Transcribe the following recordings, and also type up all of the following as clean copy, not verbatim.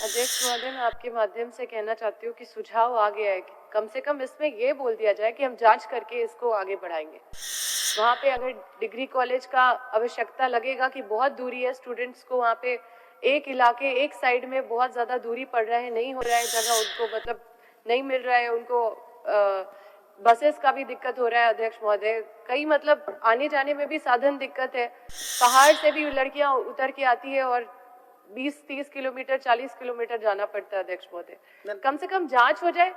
अध्यक्ष महोदय, मैं आपके माध्यम से कहना चाहती हूँ कि सुझाव आ गया है कि कम से कम इसमें ये बोल दिया जाए कि हम जांच करके इसको आगे बढ़ाएंगे। वहाँ पे अगर डिग्री कॉलेज का आवश्यकता लगेगा कि बहुत दूरी है, स्टूडेंट्स को वहाँ पे एक इलाके एक साइड में बहुत ज़्यादा दूरी पड़ रहा है, नहीं हो रहा है जगह उनको, मतलब नहीं मिल रहा है उनको, बसेस का भी दिक्कत हो रहा है अध्यक्ष महोदय, कई मतलब आने जाने में भी साधन दिक्कत है, पहाड़ से भी लड़कियां उतर के आती है और 20-30 किलोमीटर 40 किलोमीटर जाना पड़ता है अध्यक्ष महोदय। कम से कम जांच हो जाए,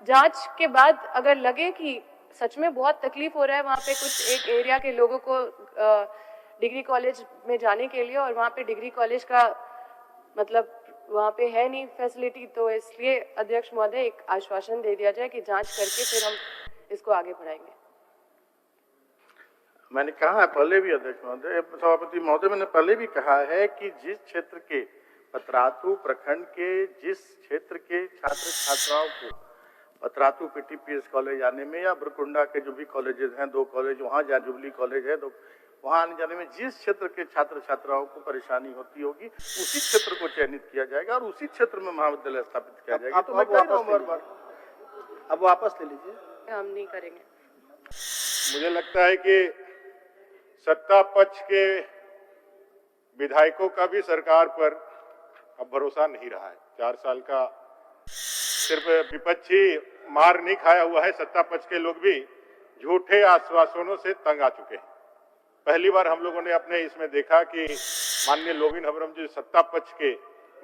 जांच के बाद अगर लगे कि सच में बहुत तकलीफ हो रहा है वहाँ पे कुछ एक एरिया के लोगों को डिग्री कॉलेज में जाने के लिए, और वहाँ पे डिग्री कॉलेज का मतलब वहाँ पे है नहीं फैसिलिटी, तो इसलिए अध्यक्ष महोदय एक आश्वासन दे दिया जाए कि जांच करके फिर हम इसको आगे बढ़ाएंगे। मैंने कहा है पहले भी अध्यक्ष महोदय, सभापति महोदय, मैंने पहले भी कहा है कि जिस क्षेत्र के पतरातू प्रखंड के जिस क्षेत्र के छात्र छात्राओं को पतरातू पीटीपीएस कॉलेज आने में या ब्रकुंडा के जो भी कॉलेजेस हैं, 2 कॉलेज वहाँ जहाँ जुबली कॉलेज है, वहाँ आने जाने में जिस क्षेत्र के छात्र छात्राओं को परेशानी होती होगी उसी क्षेत्र को चयनित किया जाएगा और उसी क्षेत्र में महाविद्यालय स्थापित किया जाएगा। तो मैं कह रहा हूँ अब वापस ले लीजिए। हम नहीं करेंगे। मुझे लगता है कि सत्ता पक्ष के विधायकों का भी सरकार पर अब भरोसा नहीं रहा है। 4 साल का सिर्फ विपक्षी मार नहीं खाया हुआ है, सत्ता पक्ष के लोग भी झूठे आश्वासनों से तंग आ चुके हैं। पहली बार हम लोगों ने अपने इसमें देखा कि माननीय लोबिन हबरम जो सत्ता पक्ष के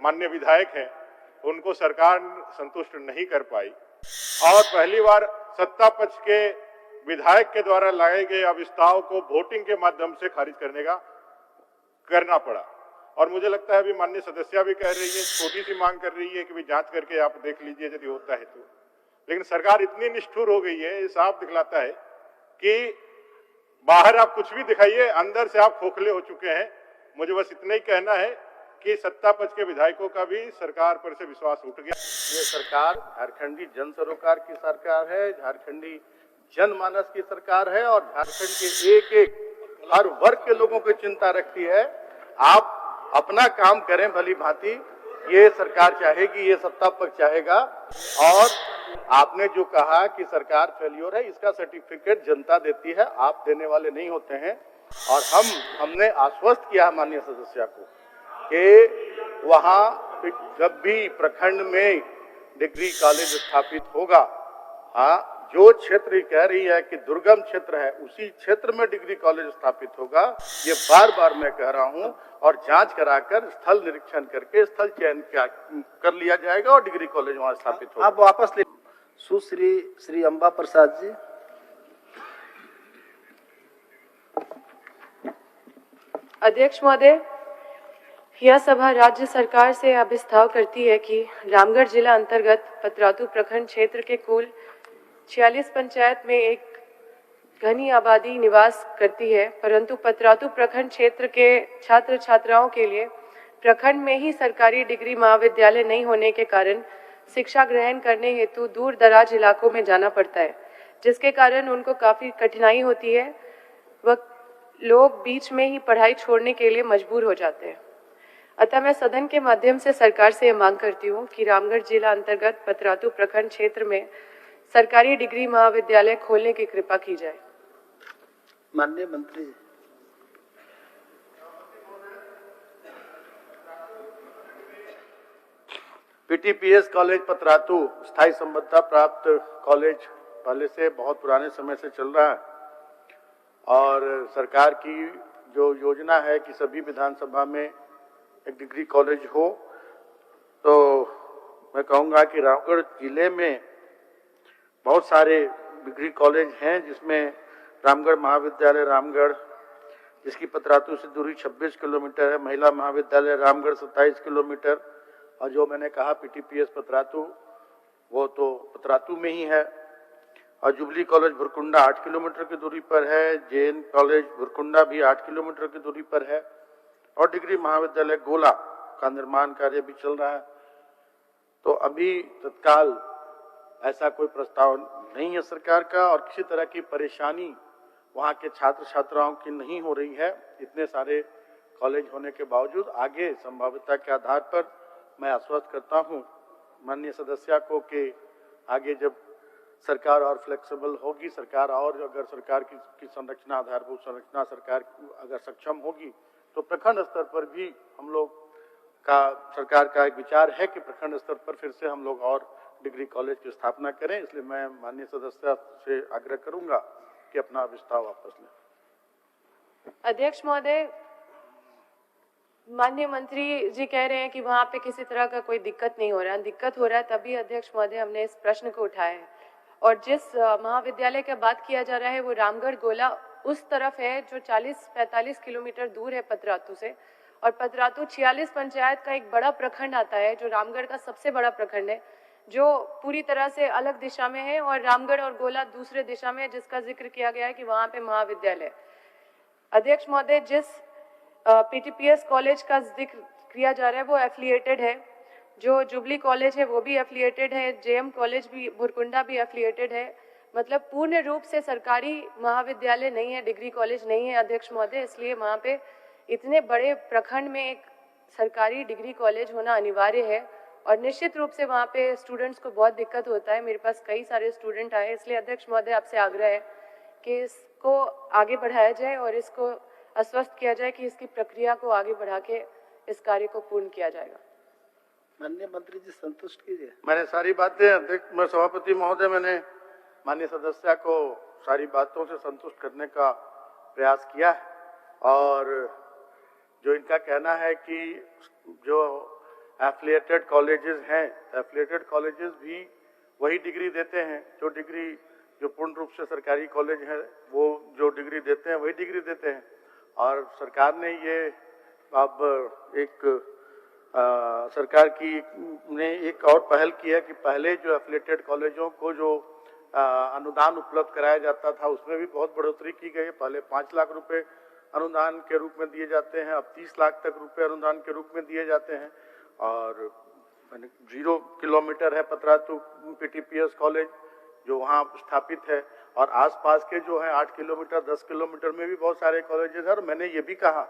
माननीय विधायक हैं, उनको सरकार संतुष्ट नहीं कर पाई और पहली बार सत्ता पक्ष के विधायक के द्वारा लाए गए अविस्ताव को वोटिंग के माध्यम से खारिज करना पड़ा। और मुझे लगता है अभी माननीय सदस्या भी कह रही है, छोटी सी मांग कर रही है कि भी जांच करके आप देख लीजिए यदि होता है तो, लेकिन सरकार इतनी निष्ठुर हो गई है, ये साफ दिखलाता है कि बाहर आप कुछ भी दिखाइए, अंदर से आप खोखले हो चुके हैं। मुझे बस इतना ही कहना है कि सत्ता पक्ष के विधायकों का भी सरकार पर से विश्वास उठ गया। ये सरकार झारखंडी जन सरोकार की सरकार है, झारखंडी जनमानस की सरकार है और झारखंड के एक एक हर वर्ग के लोगों की चिंता रखती है। आप अपना काम करें भली भांति, ये सरकार चाहेगी, ये सत्ता पक्ष चाहेगा। और आपने जो कहा कि सरकार फेल्योर है, इसका सर्टिफिकेट जनता देती है, आप देने वाले नहीं होते हैं। और हमने आश्वस्त किया माननीय सदस्य को कि वहाँ जब भी प्रखंड में डिग्री कॉलेज स्थापित होगा, हाँ, जो क्षेत्र कह रही है कि दुर्गम क्षेत्र है, उसी क्षेत्र में डिग्री कॉलेज स्थापित होगा। ये बार बार मैं कह रहा हूं और जांच कराकर स्थल निरीक्षण करके स्थल चयन कर लिया जाएगा और डिग्री कॉलेज वहां स्थापित होगा। आप वापस ले। सुश्री श्री अंबा प्रसाद जी। अध्यक्ष महोदय, यह सभा राज्य सरकार से अभिस्ताव करती है कि रामगढ़ जिला अंतर्गत पतरातू प्रखंड क्षेत्र के कुल 46 पंचायत में एक घनी आबादी निवास करती है, परंतु पतरातू प्रखंड क्षेत्र के छात्र छात्राओं के लिए प्रखंड में ही सरकारी डिग्री महाविद्यालय नहीं होने के कारण शिक्षा ग्रहण करने हेतु दूर दराज इलाकों में जाना पड़ता है, जिसके कारण उनको काफ़ी कठिनाई होती है। वह लोग बीच में ही पढ़ाई छोड़ने के लिए मजबूर हो जाते हैं। अतः मैं सदन के माध्यम से सरकार से मांग करती हूँ कि रामगढ़ जिला अंतर्गत पतरातू प्रखंड क्षेत्र में सरकारी डिग्री महाविद्यालय खोलने की कृपा की जाए। माननीय मंत्री। पीटीपीएस कॉलेज पतरातू स्थायी संबद्धता प्राप्त कॉलेज पहले से बहुत पुराने समय से चल रहा है और सरकार की जो योजना है कि सभी विधानसभा में एक डिग्री कॉलेज हो, तो मैं कहूँगा कि रामगढ़ जिले में बहुत सारे डिग्री कॉलेज हैं, जिसमें रामगढ़ महाविद्यालय रामगढ़, जिसकी पतरातू से दूरी 26 किलोमीटर है, महिला महाविद्यालय रामगढ़ 27 किलोमीटर, और जो मैंने कहा पीटीपीएस पतरातू, वो तो पतरातू में ही है, और जुबली कॉलेज भुरकुंडा 8 किलोमीटर की दूरी पर है, जेएन कॉलेज भुरकुंडा भी 8 किलोमीटर की दूरी पर है, और डिग्री महाविद्यालय गोला का निर्माण कार्य भी चल रहा है। तो अभी तत्काल ऐसा कोई प्रस्ताव नहीं है सरकार का और किसी तरह की परेशानी वहाँ के छात्र छात्राओं की नहीं हो रही है। इतने सारे कॉलेज होने के बावजूद आगे संभाव्यता के आधार पर मैं आश्वस्त करता हूं माननीय सदस्य को कि आगे जब सरकार और फ्लेक्सिबल होगी, सरकार और अगर सरकार की संरचना, आधारभूत संरचना सरकार अगर सक्षम होगी, तो प्रखंड स्तर पर भी हम लोग का सरकार का एक विचार है कि प्रखंड स्तर पर फिर से हम लोग और डिग्री कॉलेज की स्थापना करें। इसलिए मैं माननीय सदस्य से आग्रह करूंगा कि अपना प्रस्ताव वापस लें। अध्यक्ष महोदय, माननीय मंत्री जी कह रहे हैं कि वहां पे किसी तरह का कोई दिक्कत नहीं हो रहा है। दिक्कत हो रहा है तभी अध्यक्ष महोदय हमने इस प्रश्न को उठाया है। और जिस महाविद्यालय की बात किया जा रहा है वो रामगढ़ गोला उस तरफ है जो 40-45 किलोमीटर दूर है पतरातू से। और पतरातू 46 पंचायत का एक बड़ा प्रखंड आता है जो रामगढ़ का सबसे बड़ा प्रखंड है, जो पूरी तरह से अलग दिशा में है। और रामगढ़ और गोला दूसरे दिशा में है, जिसका जिक्र किया गया है कि वहां पे महाविद्यालय। अध्यक्ष महोदय, जिस पीटीपीएस कॉलेज का जिक्र किया जा रहा है वो एफिलिएटेड है, जो जुबली कॉलेज है वो भी एफिलिएटेड है, जेएम कॉलेज भी भुरकुंडा भी एफिलिएटेड है। मतलब पूर्ण रूप से सरकारी महाविद्यालय नहीं है, डिग्री कॉलेज नहीं है अध्यक्ष महोदय। इसलिए वहाँ पे इतने बड़े प्रखंड में एक सरकारी डिग्री कॉलेज होना अनिवार्य है। और निश्चित रूप से वहाँ पे स्टूडेंट्स को बहुत दिक्कत होता है। मेरे पास कई सारे स्टूडेंट आए, इसलिए अध्यक्ष महोदय आपसे आग्रह है कि इसको आगे बढ़ाया जाए और इसको आश्वस्त किया जाए कि इसकी प्रक्रिया को आगे बढ़ा के इस कार्य को पूर्ण किया जाएगा। माननीय मंत्री जी संतुष्ट कीजिए। मैंने सारी बातें अध्यक्ष मैं सभापति महोदय मैंने माननीय सदस्य को सारी बातों से संतुष्ट करने का प्रयास किया है। और जो इनका कहना है कि जो एफिलिएटेड कॉलेजेस हैं, एफिलिएटेड कॉलेजेस भी वही डिग्री देते हैं जो डिग्री जो पूर्ण रूप से सरकारी कॉलेज है वो जो डिग्री देते हैं वही डिग्री देते हैं। और सरकार ने ये अब एक सरकार की ने एक और पहल की है कि पहले जो एफिलिएटेड कॉलेजों को जो अनुदान उपलब्ध कराया जाता था उसमें भी बहुत बढ़ोतरी की गई है। पहले 5 लाख रुपए अनुदान के रूप में दिए जाते हैं, अब 30 लाख तक रुपए अनुदान के रूप में दिए जाते हैं। और 0 किलोमीटर है पतरातू पीटीपीएस कॉलेज जो वहाँ स्थापित है, और आसपास के जो है 8 किलोमीटर 10 किलोमीटर में भी बहुत सारे कॉलेजेस हैं। और मैंने ये भी कहा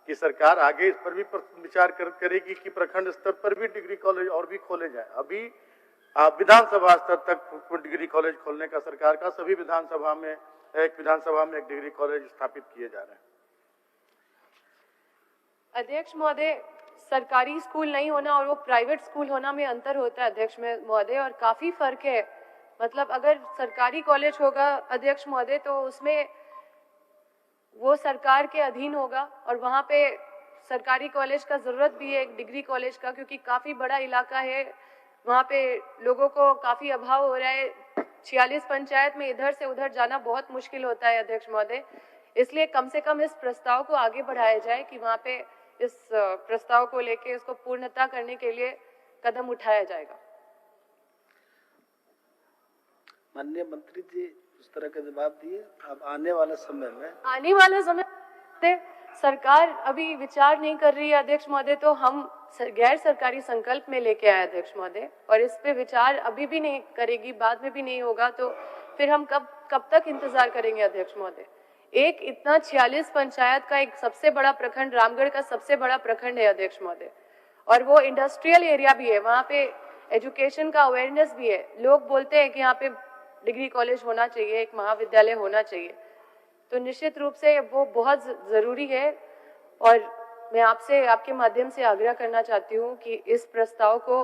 कि सरकार आगे इस पर भी विचार करेगी कि प्रखंड स्तर पर भी डिग्री कॉलेज और भी खोले जाए। अभी विधानसभा स्तर तक डिग्री कॉलेज खोलने का सरकार का सभी विधानसभा में एक डिग्री कॉलेज स्थापित किए जा रहे हैं। अध्यक्ष महोदय, सरकारी स्कूल नहीं होना और वो प्राइवेट स्कूल होना में अंतर होता है अध्यक्ष महोदय, और काफी फर्क है। मतलब अगर सरकारी कॉलेज होगा अध्यक्ष महोदय तो उसमें वो सरकार के अधीन होगा, और वहाँ पे सरकारी कॉलेज का जरूरत भी है एक डिग्री कॉलेज का, क्योंकि काफी बड़ा इलाका है, वहाँ पे लोगों को काफी अभाव हो रहा है। 46 पंचायत में इधर से उधर जाना बहुत मुश्किल होता है अध्यक्ष महोदय। इसलिए कम से कम इस प्रस्ताव को आगे बढ़ाया जाए कि वहाँ पे इस प्रस्ताव को लेके इसको पूर्णता करने के लिए कदम उठाया जाएगा। माननीय मंत्री जी उस तरह का जवाब दिए। अब आने वाले समय सरकार अभी विचार नहीं कर रही है अध्यक्ष महोदय, तो हम गैर सरकारी संकल्प में लेके आए अध्यक्ष महोदय, और इस पे विचार अभी भी नहीं करेगी, बाद में भी नहीं होगा, तो फिर हम कब तक इंतजार करेंगे अध्यक्ष महोदय। एक इतना 46 पंचायत का एक सबसे बड़ा प्रखंड रामगढ़ का सबसे बड़ा प्रखंड है अध्यक्ष महोदय, और वो इंडस्ट्रियल एरिया भी है, वहाँ पे एजुकेशन का अवेयरनेस भी है। लोग बोलते हैं कि यहाँ पे डिग्री कॉलेज होना चाहिए, एक महाविद्यालय होना चाहिए, तो निश्चित रूप से वो बहुत जरूरी है। और मैं आपसे आपके माध्यम से आग्रह करना चाहती हूँ कि इस प्रस्ताव को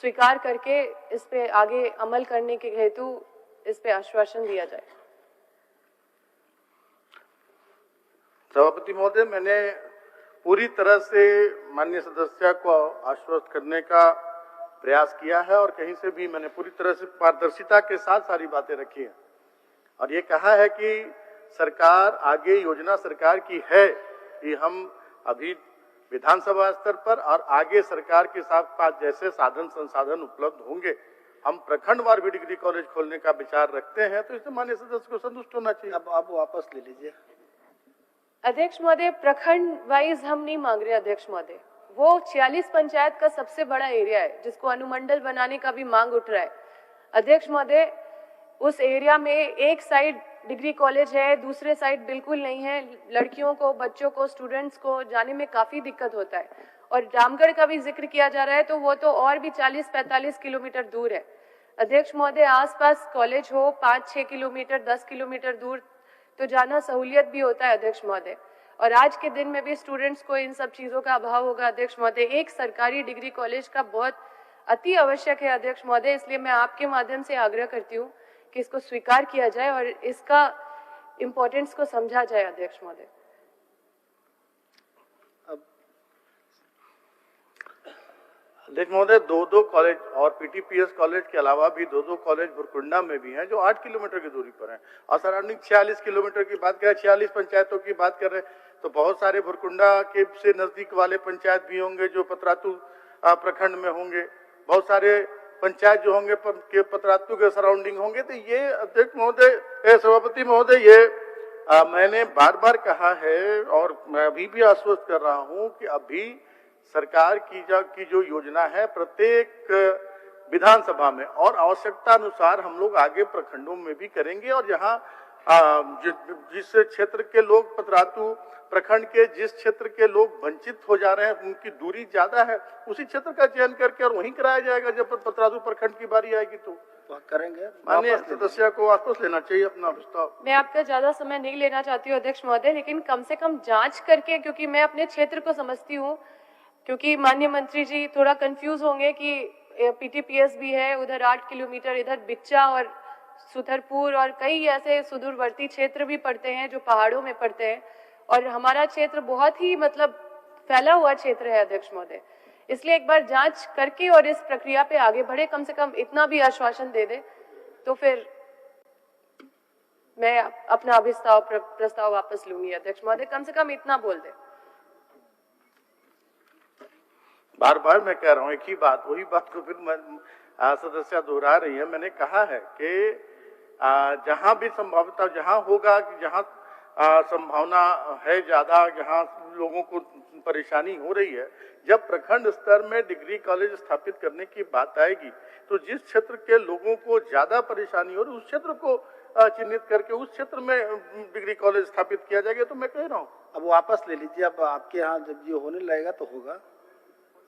स्वीकार करके इस पे आगे अमल करने के हेतु इस पे आश्वासन दिया जाए। सभापति महोदय, मैंने पूरी तरह से माननीय सदस्य को आश्वस्त करने का प्रयास किया है, और कहीं से भी मैंने पूरी तरह से पारदर्शिता के साथ सारी बातें रखी हैं, और ये कहा है कि सरकार आगे योजना सरकार की है कि हम अभी विधानसभा स्तर पर और आगे सरकार के साथ जैसे साधन संसाधन उपलब्ध होंगे हम प्रखंडवार भी डिग्री कॉलेज खोलने का विचार रखते हैं, तो इससे माननीय सदस्य को संतुष्ट होना चाहिए। अब आप वापस ले लीजिए। अध्यक्ष महोदय, प्रखंड वाइज हम नहीं मांग रहे अध्यक्ष महोदय, वो 46 पंचायत का सबसे बड़ा एरिया है जिसको अनुमंडल बनाने का भी मांग उठ रहा है अध्यक्ष महोदय। उस एरिया में एक साइड डिग्री कॉलेज है, दूसरे साइड बिल्कुल नहीं है। लड़कियों को, बच्चों को, स्टूडेंट्स को जाने में काफी दिक्कत होता है, और रामगढ़ का भी जिक्र किया जा रहा है तो वो तो और भी 40-45 किलोमीटर दूर है। अध्यक्ष महोदय, आसपास कॉलेज हो 5-6 किलोमीटर 10 किलोमीटर दूर तो जाना सहूलियत भी होता है अध्यक्ष महोदय, और आज के दिन में भी स्टूडेंट्स को इन सब चीज़ों का अभाव होगा अध्यक्ष महोदय। एक सरकारी डिग्री कॉलेज का बहुत अति आवश्यक है अध्यक्ष महोदय, इसलिए मैं आपके माध्यम से आग्रह करती हूँ कि इसको स्वीकार किया जाए और इसका इम्पोर्टेंस को समझा जाए अध्यक्ष महोदय। अध्यक्ष महोदय, दो कॉलेज और पीटीपीएस कॉलेज के अलावा भी दो कॉलेज भुरकुंडा में भी हैं जो 8 किलोमीटर की दूरी पर हैं और सराउंडिंग 46 किलोमीटर की बात करें, 46 पंचायतों की बात कर रहे हैं तो बहुत सारे भुरकुंडा के से नजदीक वाले पंचायत भी होंगे जो पतरातू प्रखंड में होंगे, बहुत सारे पंचायत जो होंगे के पतरातू के सराउंडिंग होंगे। तो ये अध्यक्ष महोदय, सभापति महोदय, ये मैंने बार बार कहा है और मैं अभी भी आश्वस्त कर रहा हूँ कि अभी सरकार की जो योजना है प्रत्येक विधानसभा में और आवश्यकता अनुसार हम लोग आगे प्रखंडों में भी करेंगे और जहां जिस क्षेत्र के लोग पतरातू प्रखंड के जिस क्षेत्र के लोग वंचित हो जा रहे हैं, उनकी दूरी ज्यादा है, उसी क्षेत्र का चयन करके और वहीं कराया जाएगा। जब पतरातू प्रखंड की बारी आएगी तो करेंगे। माननीय सदस्य को वापस लेना चाहिए अपना प्रस्ताव। मैं आपका ज्यादा समय नहीं लेना चाहती हूँ अध्यक्ष महोदय, लेकिन कम से कम जांच करके, क्योंकि मैं अपने क्षेत्र को समझती हूँ, क्योंकि माननीय मंत्री जी थोड़ा कंफ्यूज होंगे कि पीटीपीएस भी है उधर 8 किलोमीटर, इधर बिच्चा और सुथरपुर और कई ऐसे सुदूरवर्ती क्षेत्र भी पड़ते हैं जो पहाड़ों में पड़ते हैं और हमारा क्षेत्र बहुत ही मतलब फैला हुआ क्षेत्र है अध्यक्ष महोदय। इसलिए एक बार जांच करके और इस प्रक्रिया पे आगे बढ़े, कम से कम इतना भी आश्वासन दे दे तो फिर मैं अपना प्रस्ताव वापस लूंगी अध्यक्ष महोदय, कम से कम इतना बोल दे। बार बार मैं कह रहा हूँ एक ही बात, वही बात को फिर सदस्य दोहरा रही है। मैंने कहा है कि जहां भी संभावना जहां होगा कि जहां संभावना है ज्यादा, जहां लोगों को परेशानी हो रही है, जब प्रखंड स्तर में डिग्री कॉलेज स्थापित करने की बात आएगी तो जिस क्षेत्र के लोगों को ज्यादा परेशानी हो रही उस क्षेत्र को चिन्हित करके उस क्षेत्र में डिग्री कॉलेज स्थापित किया जाएगा। तो मैं कह रहा हूँ अब वापस ले लीजिए, अब आपके यहाँ जब ये होने लगेगा तो होगा।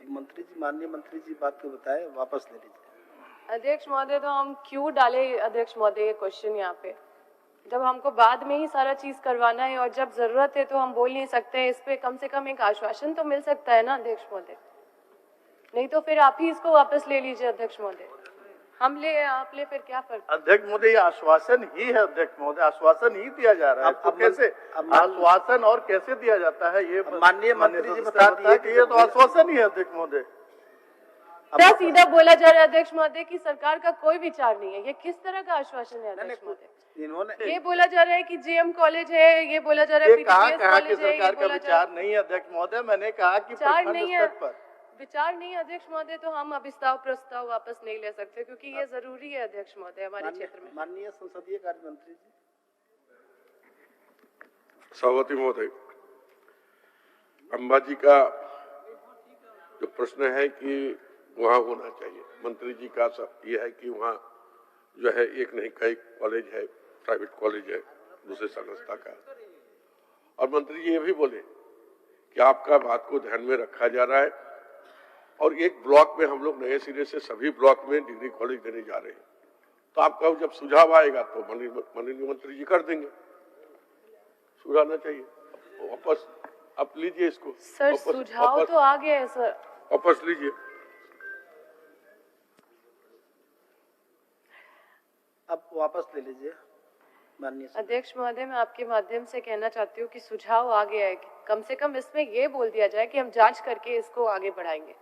मंत्री जी, माननीय मंत्री जी बात को बताए, वापस ले लीजिए। अध्यक्ष महोदय, तो हम क्यों डाले अध्यक्ष महोदय ये क्वेश्चन यहाँ पे, जब हमको बाद में ही सारा चीज करवाना है और जब जरूरत है तो हम बोल नहीं सकते। इस पे कम से कम एक आश्वासन तो मिल सकता है ना अध्यक्ष महोदय, नहीं तो फिर आप ही इसको वापस ले लीजिए अध्यक्ष महोदय। हम ले आप ले फिर क्या फर्क। अध्यक्ष महोदय, ये आश्वासन ही है अध्यक्ष महोदय, आश्वासन ही दिया जा रहा है। अब कैसे आश्वासन और कैसे दिया जाता है ये माननीय मंत्री जी बता दिए कि ये तो आश्वासन ही है अध्यक्ष महोदय। सीधा बोला जा रहा है अध्यक्ष महोदय कि सरकार का कोई विचार नहीं है, ये किस तरह का आश्वासन है अध्यक्ष महोदय? इन्होंने ये बोला जा रहा है कि जीएम कॉलेज है, ये बोला जा रहा है पीटीपीएस कॉलेज है, सरकार का विचार नहीं है अध्यक्ष महोदय। मैंने कहा कि विचार नहीं है, विचार नहीं अध्यक्ष महोदय, तो हम प्रस्ताव वापस नहीं ले सकते क्योंकि ये जरूरी है अध्यक्ष महोदय हमारे क्षेत्र में। माननीय संसदीय कार्य मंत्री जी। सभापति महोदय, अंबाजी का जो प्रश्न है कि वहाँ होना चाहिए, मंत्री जी का ये है कि वहाँ जो है एक नहीं कई कॉलेज है, प्राइवेट कॉलेज है दूसरे संस्था का, और मंत्री जी ये भी बोले कि आपका बात को ध्यान में रखा जा रहा है और एक ब्लॉक में हम लोग नए सिरे से सभी ब्लॉक में डिग्री कॉलेज देने जा रहे हैं। तो आपका जब सुझाव आएगा तो माननीय मंत्री जी कर देंगे, सुझाना चाहिए। वापस आप लीजिए इसको सर, सुझाव तो आ गया है सर, वापस लीजिए। अब वापस ले लीजिए माननीय अध्यक्ष महोदय। मैं आपके माध्यम से कहना चाहती हूँ कि सुझाव आ गया है, कम से कम इसमें ये बोल दिया जाए कि हम जांच करके इसको आगे बढ़ाएंगे।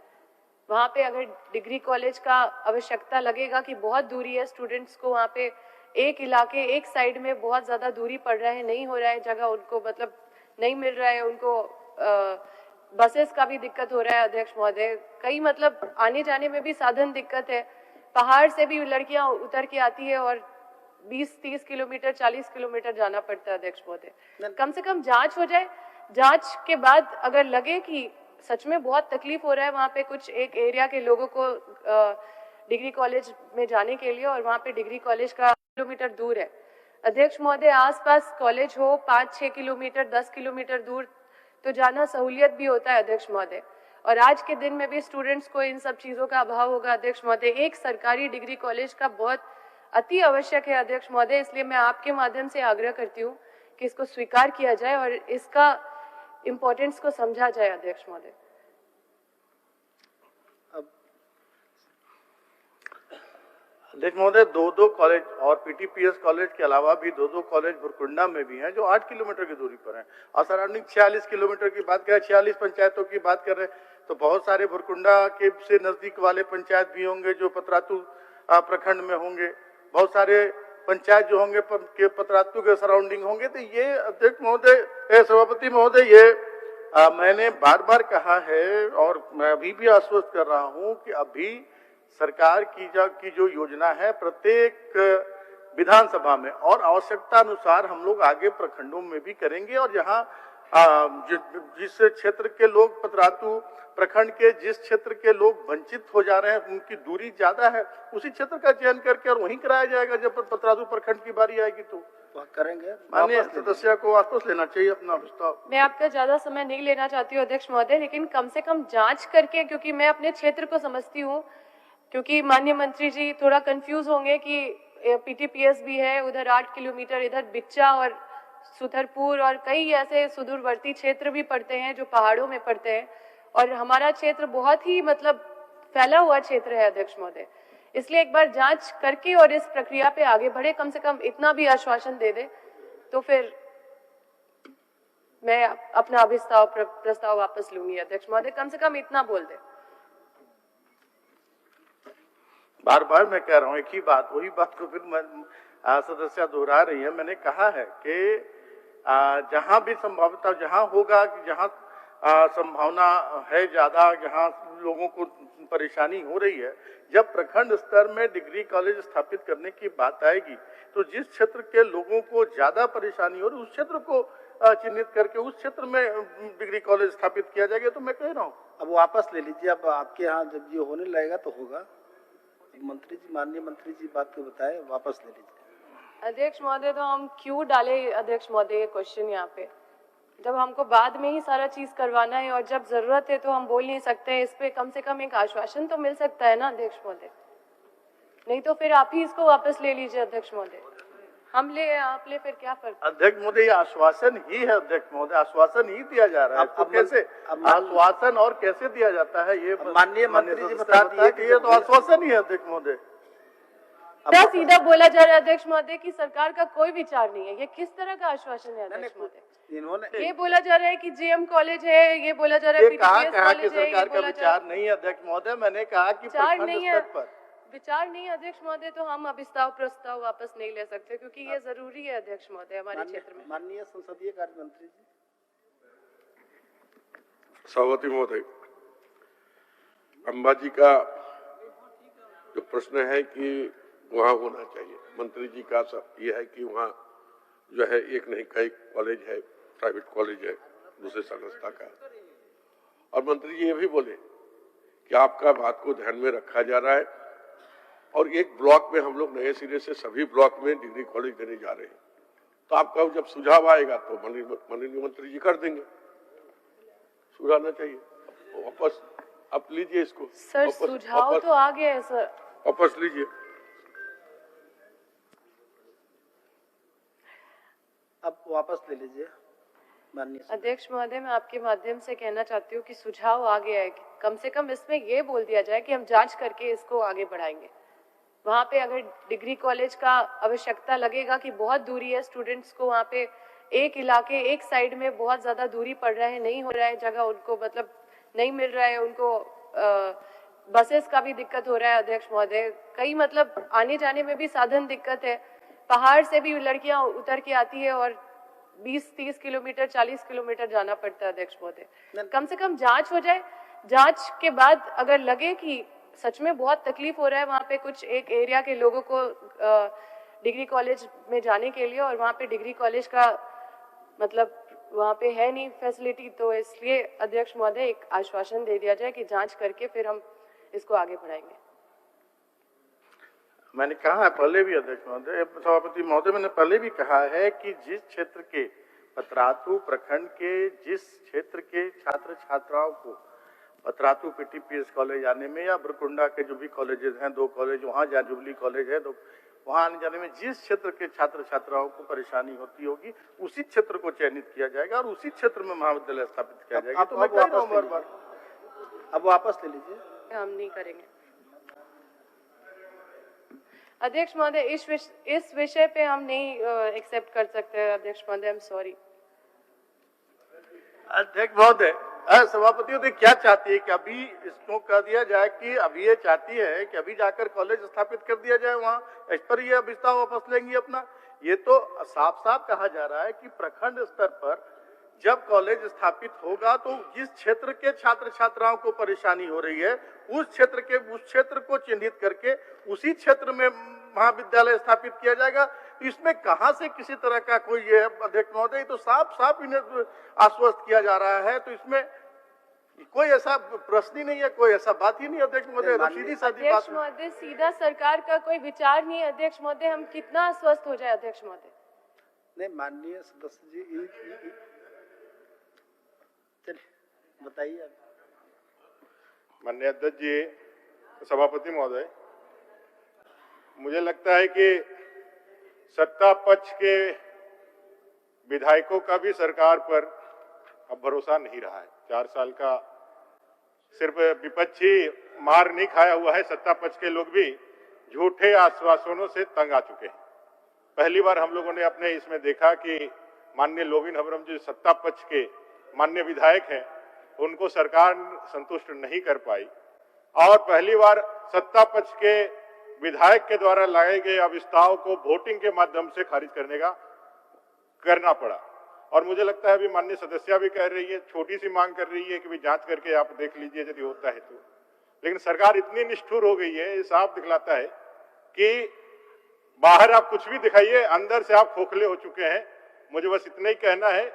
वहाँ पे अगर डिग्री कॉलेज का आवश्यकता लगेगा कि बहुत दूरी है, स्टूडेंट्स को वहाँ पे एक इलाके एक साइड में बहुत ज़्यादा दूरी पड़ रहा है, नहीं हो रहा है जगह, उनको मतलब नहीं मिल रहा है, उनको बसेस का भी दिक्कत हो रहा है अध्यक्ष महोदय, कई मतलब आने जाने में भी साधन दिक्कत है, पहाड़ से भी लड़कियां उतर के आती है और 20-30 किलोमीटर 40 किलोमीटर जाना पड़ता है अध्यक्ष महोदय। कम से कम जांच हो जाए, जांच के बाद अगर लगे कि सच में बहुत तकलीफ हो रहा है वहाँ पे कुछ एक एरिया के लोगों को डिग्री कॉलेज में जाने के लिए, और वहाँ पे डिग्री कॉलेज का किलोमीटर दूर है अध्यक्ष महोदय, आसपास कॉलेज हो 5-6 किलोमीटर 10 किलोमीटर दूर तो जाना सहूलियत भी होता है अध्यक्ष महोदय, और आज के दिन में भी स्टूडेंट्स को इन सब चीज़ों का अभाव होगा अध्यक्ष महोदय। एक सरकारी डिग्री कॉलेज का बहुत अति आवश्यक है अध्यक्ष महोदय, इसलिए मैं आपके माध्यम से आग्रह करती हूँ कि इसको स्वीकार किया जाए और इसका इम्पोर्टेंस को समझा जाए अध्यक्ष महोदय। अध्यक्ष महोदय, दो कॉलेज और पीटीपीएस कॉलेज के अलावा भी दो कॉलेज भुरकुंडा में भी हैं जो 8 किलोमीटर की दूरी पर हैं और सराउंडिंग 46 किलोमीटर की बात करें, 46 पंचायतों की बात कर रहे हैं, तो बहुत सारे भुरकुंडा के से नजदीक वाले पंचायत भी होंगे जो पतरातू प्रखंड में होंगे, बहुत सारे पंचायत जो होंगे के पतरातू के सराउंडिंग होंगे। तो ये अध्यक्ष महोदय, सभापति महोदय, ये मैंने बार बार कहा है और मैं अभी भी आश्वस्त कर रहा हूं कि अभी सरकार की जो योजना है प्रत्येक विधानसभा में और आवश्यकता अनुसार हम लोग आगे प्रखंडों में भी करेंगे और जहां जिस क्षेत्र के लोग पतरातू प्रखंड के जिस क्षेत्र के लोग वंचित हो जा रहे हैं, उनकी दूरी ज्यादा है, उसी क्षेत्र का चयन करके और वहीं कराया जाएगा जब पतरातू प्रखंड की बारी आएगी तो करेंगे। माननीय सदस्य को वापस लेना चाहिए अपना प्रस्ताव। मैं आपका ज्यादा समय नहीं लेना चाहती हूँ अध्यक्ष महोदय, लेकिन कम से कम जांच करके, क्योंकि मैं अपने क्षेत्र को समझती हूँ, क्योंकि माननीय मंत्री जी थोड़ा कंफ्यूज होंगे कि पीटीपीएस भी है उधर 8 किलोमीटर, इधर बिच्चा और सुथरपुर और कई ऐसे सुदूरवर्ती क्षेत्र भी पड़ते हैं जो पहाड़ों में पड़ते हैं और हमारा क्षेत्र बहुत ही मतलब फैला हुआ क्षेत्र है अध्यक्ष महोदय। इसलिए एक बार जांच करके और इस प्रक्रिया पे आगे बढ़े, कम से कम इतना भी आश्वासन दे दे तो फिर मैं अपना प्रस्ताव वापस लूंगी अध्यक्ष महोदय। कम से कम इतना बोल दे। बार बार मैं कह रहा हूँ एक ही बात, वही बात को फिर सदस्य दोहरा रही है। मैंने कहा है कि जहां भी संभावना जहां होगा कि जहां संभावना है ज्यादा, जहां लोगों को परेशानी हो रही है, जब प्रखंड स्तर में डिग्री कॉलेज स्थापित करने की बात आएगी तो जिस क्षेत्र के लोगों को ज्यादा परेशानी हो रही है उस क्षेत्र को चिन्हित करके उस क्षेत्र में डिग्री कॉलेज स्थापित किया जाएगा। तो मैं कह रहा हूँ अब वापस ले लीजिए। अब आपके यहाँ जब ये होने लगेगा तो होगा। मंत्री जी, माननीय मंत्री जी बात को बताए, वापस ले लीजिए। अध्यक्ष महोदय, तो हम क्यों डाले अध्यक्ष महोदय ये क्वेश्चन यहाँ पे, जब हमको बाद में ही सारा चीज करवाना है और जब जरूरत है तो हम बोल नहीं सकते। इस पे कम से कम एक आश्वासन तो मिल सकता है ना अध्यक्ष महोदय, नहीं तो फिर आप ही इसको वापस ले लीजिए अध्यक्ष महोदय। हम ले आप ले, फिर क्या फर्क। अध्यक्ष महोदय, ये आश्वासन ही है अध्यक्ष महोदय, आश्वासन ही दिया जा रहा है। आपको कैसे आश्वासन और कैसे दिया जाता है ये माननीय मंत्री जी बता दिए कि ये तो आश्वासन ही है अध्यक्ष महोदय। सीधा बोला जा रहा है अध्यक्ष महोदय कि सरकार का कोई विचार नहीं है। ये किस तरह का आश्वासन है अध्यक्ष महोदय? इन्होंने ये बोला जा रहा है कि जेएम कॉलेज है, ये बोला जा रहा है पीटीपीएस कॉलेज है, सरकार का विचार नहीं है अध्यक्ष महोदय। मैंने कहा कि विचार नहीं है, स्तर पर विचार नहीं है अध्यक्ष महोदय, तो हम अब प्रस्ताव वापस नहीं ले सकते क्योंकि ये जरूरी है अध्यक्ष महोदय हमारे क्षेत्र में। माननीय संसदीय कार्य मंत्री जी। सभापति महोदय, अंबाजी का जो प्रश्न है कि वहाँ होना चाहिए, मंत्री जी का ये है कि वहाँ जो है एक नहीं कई कॉलेज है, प्राइवेट कॉलेज है दूसरे संस्था का, और मंत्री जी ये भी बोले कि आपका बात को ध्यान में रखा जा रहा है और एक ब्लॉक में हम लोग नए सिरे से सभी ब्लॉक में डिग्री कॉलेज देने जा रहे हैं। तो आपका जब सुझाव आएगा तो माननीय मंत्री जी कर देंगे, सुझाना चाहिए। वापस आप लीजिए इसको सर, सुझाव तो आ गया है सर, वापस लीजिए। अब वापस ले लीजिए माननीय अध्यक्ष महोदय। मैं आपके माध्यम से कहना चाहती हूँ कि सुझाव आ गया है कि कम से कम इसमें ये बोल दिया जाए कि हम जांच करके इसको आगे बढ़ाएंगे। वहाँ पे अगर डिग्री कॉलेज का आवश्यकता लगेगा कि बहुत दूरी है स्टूडेंट्स को, वहाँ पे एक इलाके एक साइड में बहुत ज्यादा दूरी पड़ रहा है, नहीं हो रहा है जगह उनको, मतलब नहीं मिल रहा है उनको, बसेस का भी दिक्कत हो रहा है अध्यक्ष महोदय, कई मतलब आने जाने में भी साधन दिक्कत है, पहाड़ से भी लड़कियां उतर के आती है और 20-30 किलोमीटर 40 किलोमीटर जाना पड़ता है अध्यक्ष महोदय। कम से कम जांच हो जाए, जांच के बाद अगर लगे कि सच में बहुत तकलीफ हो रहा है वहाँ पे कुछ एक एरिया के लोगों को डिग्री कॉलेज में जाने के लिए, और वहाँ पे डिग्री कॉलेज का मतलब वहाँ पे है नहीं फैसिलिटी, तो इसलिए अध्यक्ष महोदय एक आश्वासन दे दिया जाए कि जांच करके फिर हम इसको आगे बढ़ाएंगे। मैंने कहा है पहले भी अध्यक्ष महोदय, सभापति महोदय, मैंने पहले भी कहा है कि जिस क्षेत्र के पतरातू प्रखंड के जिस क्षेत्र के छात्र छात्राओं को पतरातू पीटीपीएस कॉलेज आने में या ब्रकुंडा के जो भी कॉलेजेस हैं, 2 कॉलेज वहाँ जहाँ जुबली कॉलेज है, वहाँ आने जाने में जिस क्षेत्र के छात्र छात्राओं को परेशानी होती होगी उसी क्षेत्र को चयनित किया जाएगा और उसी क्षेत्र में महाविद्यालय स्थापित किया जाएगा। तो मैं कह रहा हूँ बार-बार, अब वापस ले लीजिए। हम नहीं करेंगे। अध्यक्ष महोदय, इस विषय पे हम नहीं एक्सेप्ट कर सकते। अध्यक्ष महोदय, आई एम सॉरी। अध्यक्ष महोदय, सभापति महोदय क्या चाहती है कि अभी इसको कह दिया जाए कि अभी ये चाहती है कि अभी जाकर कॉलेज स्थापित कर दिया जाए वहाँ, इस पर ये प्रस्ताव वापस लेंगी अपना? ये तो साफ साफ कहा जा रहा है कि प्रखंड स्तर पर जब कॉलेज स्थापित होगा तो जिस क्षेत्र के छात्र छात्राओं को परेशानी हो रही है उस क्षेत्र को चिन्हित करके उसी क्षेत्र में महाविद्यालय स्थापित किया जाएगा। इसमें कहां से किसी तरह का कोई ये अध्यक्ष महोदय, तो साफ साफ इन्हें आश्वस्त किया जा रहा है, तो इसमें कोई ऐसा प्रश्न ही नहीं है, कोई ऐसा बात ही नहीं। अध्यक्ष महोदय, सीधी सादी बात। अध्यक्ष महोदय, सीधा सरकार का कोई विचार नहीं है। अध्यक्ष महोदय, हम कितना आश्वस्त हो जाए। अध्यक्ष महोदय, नहीं, माननीय सदस्य जी, चलिए बताइए। माननीय अध्यक्ष जी, सभापति महोदय, मुझे लगता है कि सत्ता पक्ष के विधायकों का भी सरकार पर अब भरोसा नहीं रहा है। 4 साल का सिर्फ विपक्षी मार नहीं खाया हुआ है, सत्ता पक्ष के लोग भी झूठे आश्वासनों से तंग आ चुके हैं। पहली बार हम लोगों ने अपने इसमें देखा कि माननीय लोबिन हबरम जो सत्ता पक्ष के माननीय विधायक हैं, उनको सरकार संतुष्ट नहीं कर पाई और पहली बार सत्ता पक्ष के विधायक के द्वारा लाए गए अविस्ताव को वोटिंग के माध्यम से खारिज करना पड़ा। और मुझे लगता है अभी माननीय सदस्या भी कह रही है, छोटी सी मांग कर रही है कि भी जांच करके आप देख लीजिए यदि होता है तो। लेकिन सरकार इतनी निष्ठुर हो गई है, ये साफ दिखलाता है कि बाहर आप कुछ भी दिखाइए, अंदर से आप खोखले हो चुके हैं। मुझे बस इतना ही कहना है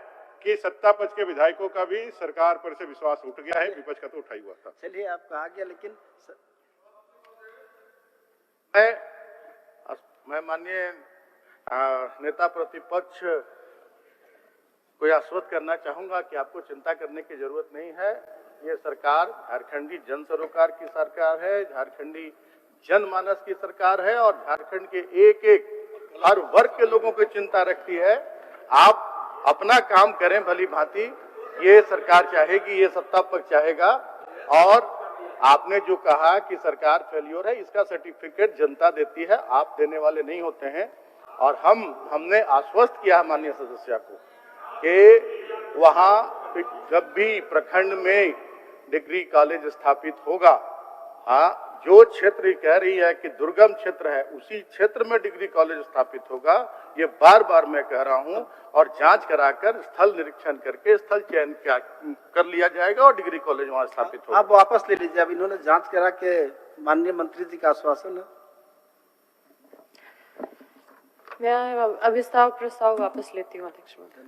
कि सत्ता पक्ष के विधायकों का भी सरकार पर से विश्वास उठ गया है, विपक्ष का तो उठा ही हुआ था। चलिए, आप कहा गया, लेकिन मैं माननीय नेता प्रतिपक्ष को आश्वस्त करना चाहूंगा कि आपको चिंता करने की जरूरत नहीं है। ये सरकार झारखंडी जन सरोकार की सरकार है, झारखंडी जनमानस की सरकार है और झारखंड के एक एक हर वर्ग के लोगों की चिंता रखती है। आप अपना काम करें भली भांति, ये सरकार चाहेगी, ये सत्ता पक्ष चाहेगा। और आपने जो कहा कि सरकार फेल्योर है, इसका सर्टिफिकेट जनता देती है, आप देने वाले नहीं होते हैं। और हमने आश्वस्त किया माननीय सदस्य को कि वहाँ जब भी प्रखंड में डिग्री कॉलेज स्थापित होगा, हाँ, जो क्षेत्र कह रही है कि दुर्गम क्षेत्र है, उसी क्षेत्र में डिग्री कॉलेज स्थापित होगा। ये बार बार मैं कह रहा हूं और जांच कराकर स्थल निरीक्षण करके स्थल चयन कर लिया जाएगा और डिग्री कॉलेज वहां स्थापित होगा। आप वापस ले लीजिए। अब इन्होंने जांच करा के माननीय मंत्री जी का आश्वासन है। मैं अविस्ताव प्रस्ताव वापस लेती हूँ। अध्यक्ष महोदय।